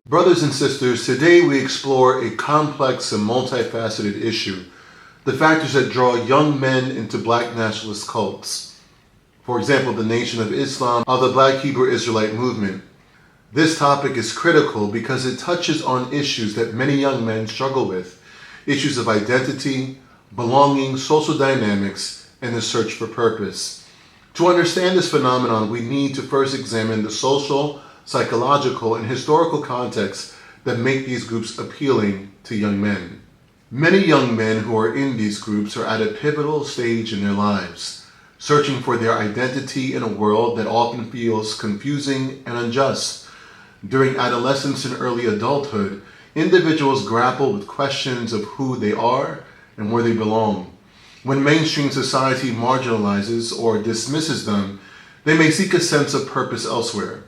Brothers and sisters, today we explore a complex and multifaceted issue, the factors that draw young men into Black nationalist cults. For example, the Nation of Islam or the Black Hebrew Israelite movement. This topic is critical because it touches on issues that many young men struggle with, issues of identity, belonging, social dynamics, and the search for purpose. To understand this phenomenon, we need to first examine the social, psychological, and historical contexts that make these groups appealing to young men. Many young men who are in these groups are at a pivotal stage in their lives, searching for their identity in a world that often feels confusing and unjust. During adolescence and early adulthood, individuals grapple with questions of who they are and where they belong. When mainstream society marginalizes or dismisses them, they may seek a sense of purpose elsewhere.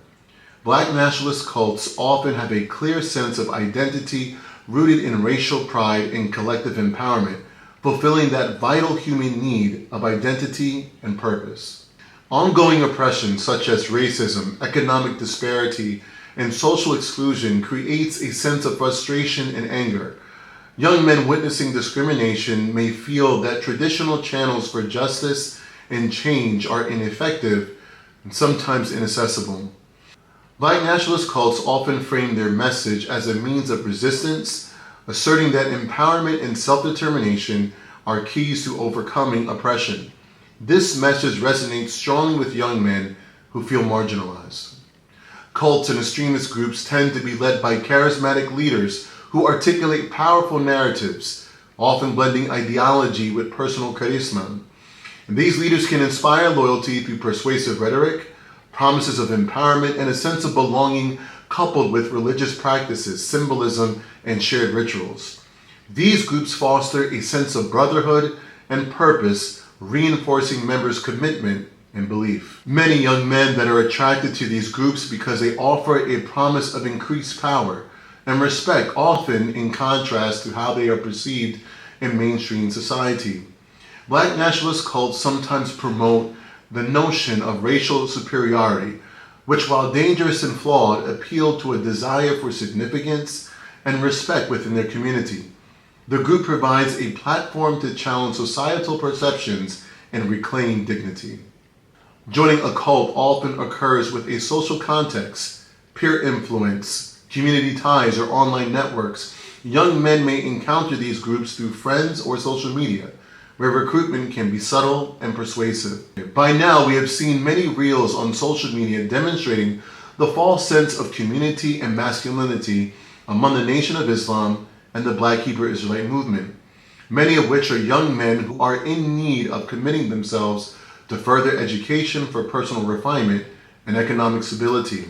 Black nationalist cults often have a clear sense of identity rooted in racial pride and collective empowerment, fulfilling that vital human need of identity and purpose. Ongoing oppression such as racism, economic disparity, and social exclusion creates a sense of frustration and anger. Young men witnessing discrimination may feel that traditional channels for justice and change are ineffective and sometimes inaccessible. Black nationalist cults often frame their message as a means of resistance, asserting that empowerment and self-determination are keys to overcoming oppression. This message resonates strongly with young men who feel marginalized. Cults and extremist groups tend to be led by charismatic leaders who articulate powerful narratives, often blending ideology with personal charisma. And these leaders can inspire loyalty through persuasive rhetoric, promises of empowerment, and a sense of belonging coupled with religious practices, symbolism, and shared rituals. These groups foster a sense of brotherhood and purpose, reinforcing members' commitment and belief. Many young men that are attracted to these groups because they offer a promise of increased power and respect, often in contrast to how they are perceived in mainstream society. Black nationalist cults sometimes promote the notion of racial superiority, which, while dangerous and flawed, appeal to a desire for significance and respect within their community. The group provides a platform to challenge societal perceptions and reclaim dignity. Joining a cult often occurs with a social context, peer influence, community ties, or online networks. Young men may encounter these groups through friends or social media, where recruitment can be subtle and persuasive. By now, we have seen many reels on social media demonstrating the false sense of community and masculinity among the Nation of Islam and the Black Hebrew Israelite movement, many of which are young men who are in need of committing themselves to further education for personal refinement and economic stability.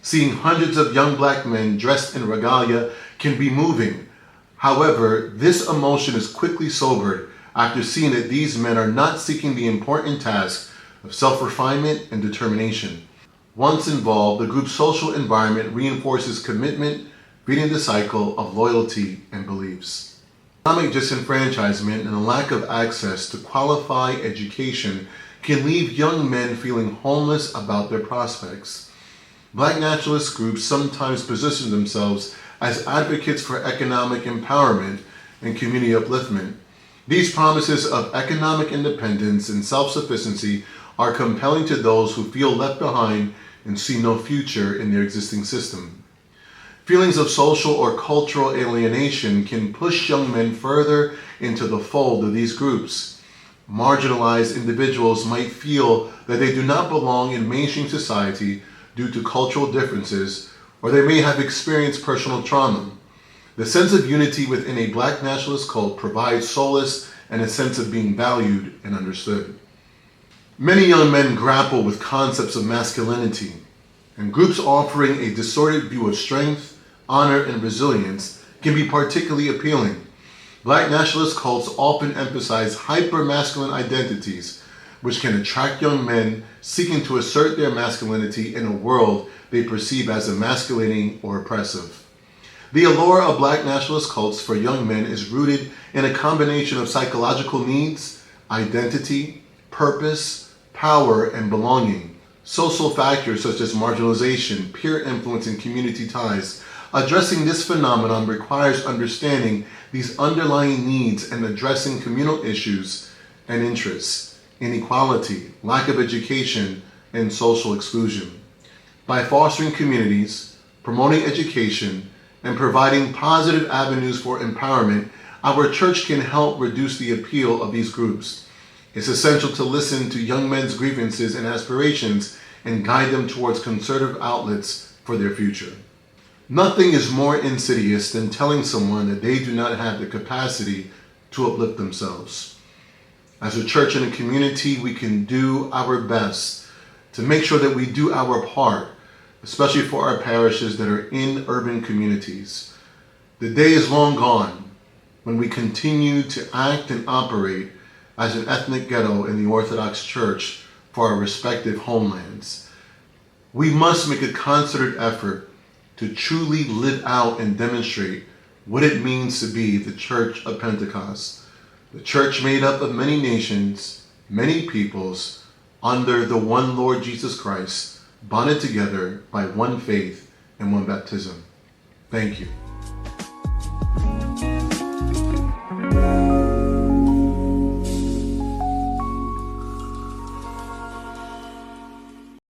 Seeing hundreds of young black men dressed in regalia can be moving. However, this emotion is quickly sobered after seeing that these men are not seeking the important task of self-refinement and determination. Once involved, the group's social environment reinforces commitment, feeding the cycle of loyalty and beliefs. Economic disenfranchisement and a lack of access to qualified education can leave young men feeling homeless about their prospects. Black nationalist groups sometimes position themselves as advocates for economic empowerment and community upliftment. These promises of economic independence and self-sufficiency are compelling to those who feel left behind and see no future in their existing system. Feelings of social or cultural alienation can push young men further into the fold of these groups. Marginalized individuals might feel that they do not belong in mainstream society due to cultural differences, or they may have experienced personal trauma. The sense of unity within a black nationalist cult provides solace and a sense of being valued and understood. Many young men grapple with concepts of masculinity, and groups offering a distorted view of strength, honor, and resilience can be particularly appealing. Black nationalist cults often emphasize hypermasculine identities, which can attract young men seeking to assert their masculinity in a world they perceive as emasculating or oppressive. The allure of black nationalist cults for young men is rooted in a combination of psychological needs, identity, purpose, power, and belonging. Social factors such as marginalization, peer influence, and community ties Addressing this phenomenon requires understanding these underlying needs and addressing communal issues and interests, inequality, lack of education, and social exclusion. By fostering communities, promoting education, and providing positive avenues for empowerment, our church can help reduce the appeal of these groups. It's essential to listen to young men's grievances and aspirations and guide them towards conservative outlets for their future. Nothing is more insidious than telling someone that they do not have the capacity to uplift themselves. As a church and a community, we can do our best to make sure that we do our part, especially for our parishes that are in urban communities. The day is long gone when we continue to act and operate as an ethnic ghetto in the Orthodox Church for our respective homelands. We must make a concerted effort to truly live out and demonstrate what it means to be the Church of Pentecost, the church made up of many nations, many peoples, under the one Lord Jesus Christ, bonded together by one faith and one baptism. Thank you.